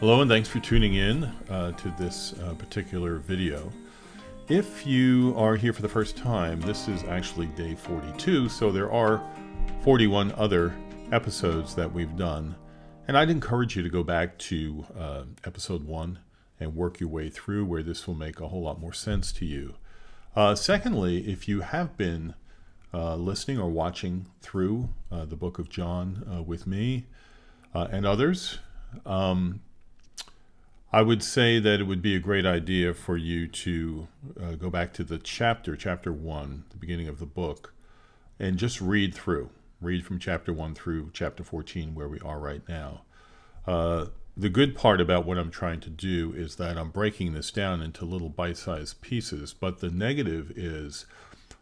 Hello and thanks for tuning in to this particular video. If you are here for the first time, this is actually day 42, so there are 41 other episodes that we've done. And I'd encourage you to go back to episode 1 and work your way through where this will make a whole lot more sense to you. Secondly, if you have been listening or watching through the book of John with me and others, I would say that it would be a great idea for you to go back to the chapter 1, the beginning of the book, and just read through. Read from chapter 1 through chapter 14, where we are right now. The good part about what I'm trying to do is that I'm breaking this down into little bite-sized pieces, but the negative is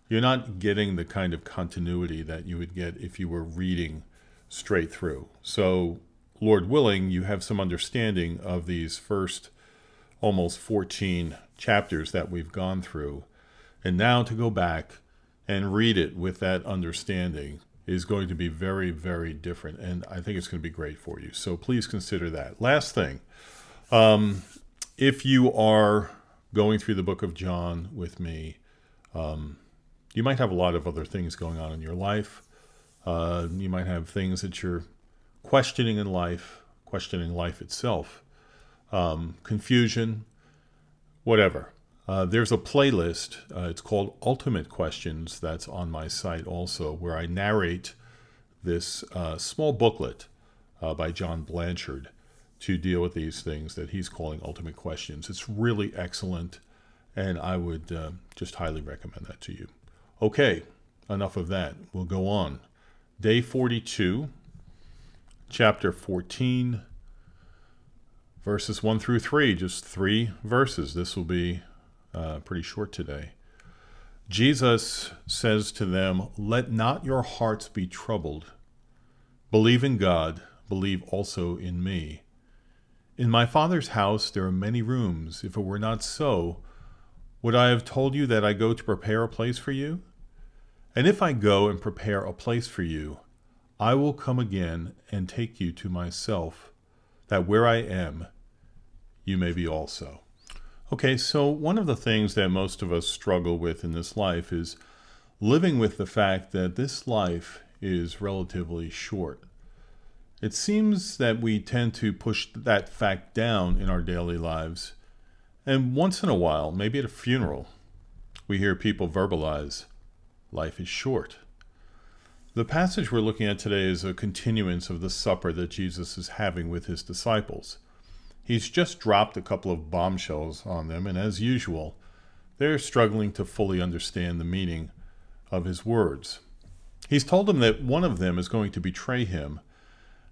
you're not getting the kind of continuity that you would get if you were reading straight through. So, Lord willing, you have some understanding of these first almost 14 chapters that we've gone through. And now to go back and read it with that understanding is going to be very, very different. And I think it's going to be great for you. So please consider that. Last thing, if you are going through the book of John with me, you might have a lot of other things going on in your life. You might have things that you're questioning life itself, confusion, whatever. There's a playlist, it's called Ultimate Questions, that's on my site also, where I narrate this small booklet by John Blanchard to deal with these things that he's calling Ultimate Questions. It's really excellent, and I would just highly recommend that to you. Okay, enough of that. We'll go on. Day 42. Chapter 14, verses 1 through 3, just 3 verses. This will be pretty short today. Jesus says to them, "Let not your hearts be troubled. Believe in God, believe also in me. In my Father's house there are many rooms. If it were not so, would I have told you that I go to prepare a place for you? And if I go and prepare a place for you, I will come again and take you to myself, that where I am, you may be also." Okay, so one of the things that most of us struggle with in this life is living with the fact that this life is relatively short. It seems that we tend to push that fact down in our daily lives, and once in a while, maybe at a funeral, we hear people verbalize, "Life is short." The passage we're looking at today is a continuance of the supper that Jesus is having with his disciples. He's just dropped a couple of bombshells on them, and as usual, they're struggling to fully understand the meaning of his words. He's told them that one of them is going to betray him,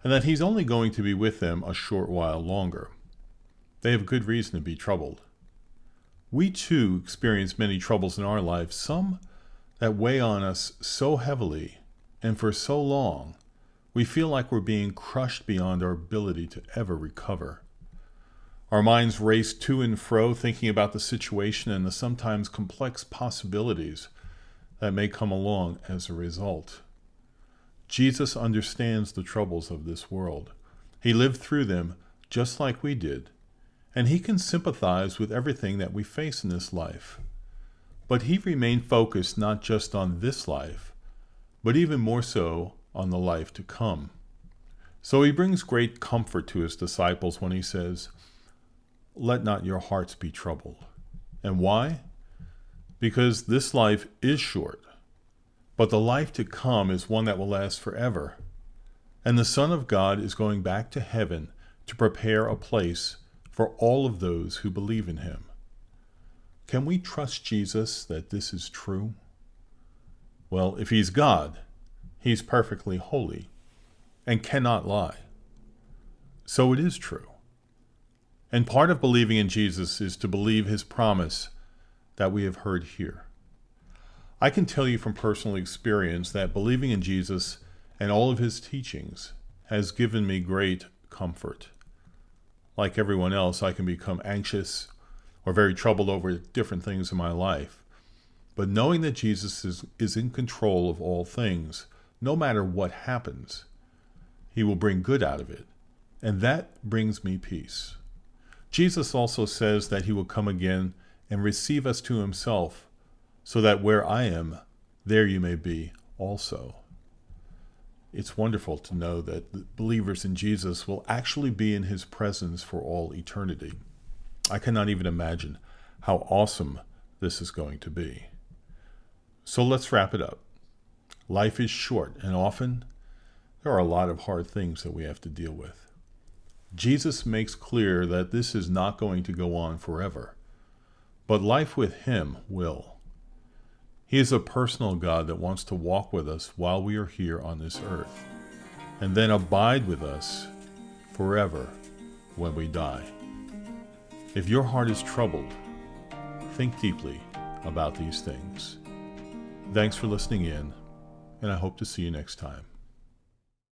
and that he's only going to be with them a short while longer. They have good reason to be troubled. We too experience many troubles in our lives, some that weigh on us so heavily and for so long, we feel like we're being crushed beyond our ability to ever recover. Our minds race to and fro, thinking about the situation and the sometimes complex possibilities that may come along as a result. Jesus understands the troubles of this world. He lived through them just like we did, and he can sympathize with everything that we face in this life. But he remained focused not just on this life, but even more so on the life to come. So he brings great comfort to his disciples when he says, "Let not your hearts be troubled." And why? Because this life is short, but the life to come is one that will last forever. And the Son of God is going back to heaven to prepare a place for all of those who believe in him. Can we trust Jesus that this is true? Well, if he's God, he's perfectly holy and cannot lie. So it is true. And part of believing in Jesus is to believe his promise that we have heard here. I can tell you from personal experience that believing in Jesus and all of his teachings has given me great comfort. Like everyone else, I can become anxious or very troubled over different things in my life. But knowing that Jesus is in control of all things, no matter what happens, he will bring good out of it, And that brings me peace. Jesus also says that he will come again and receive us to himself, so that where I am, there you may be also. It's wonderful to know that the believers in Jesus will actually be in his presence for all eternity. I cannot even imagine how awesome this is going to be. So let's wrap it up. Life is short, and often there are a lot of hard things that we have to deal with. Jesus makes clear that this is not going to go on forever, but life with him will. He is a personal God that wants to walk with us while we are here on this earth, and then abide with us forever when we die. If your heart is troubled, think deeply about these things. Thanks for listening in, and I hope to see you next time.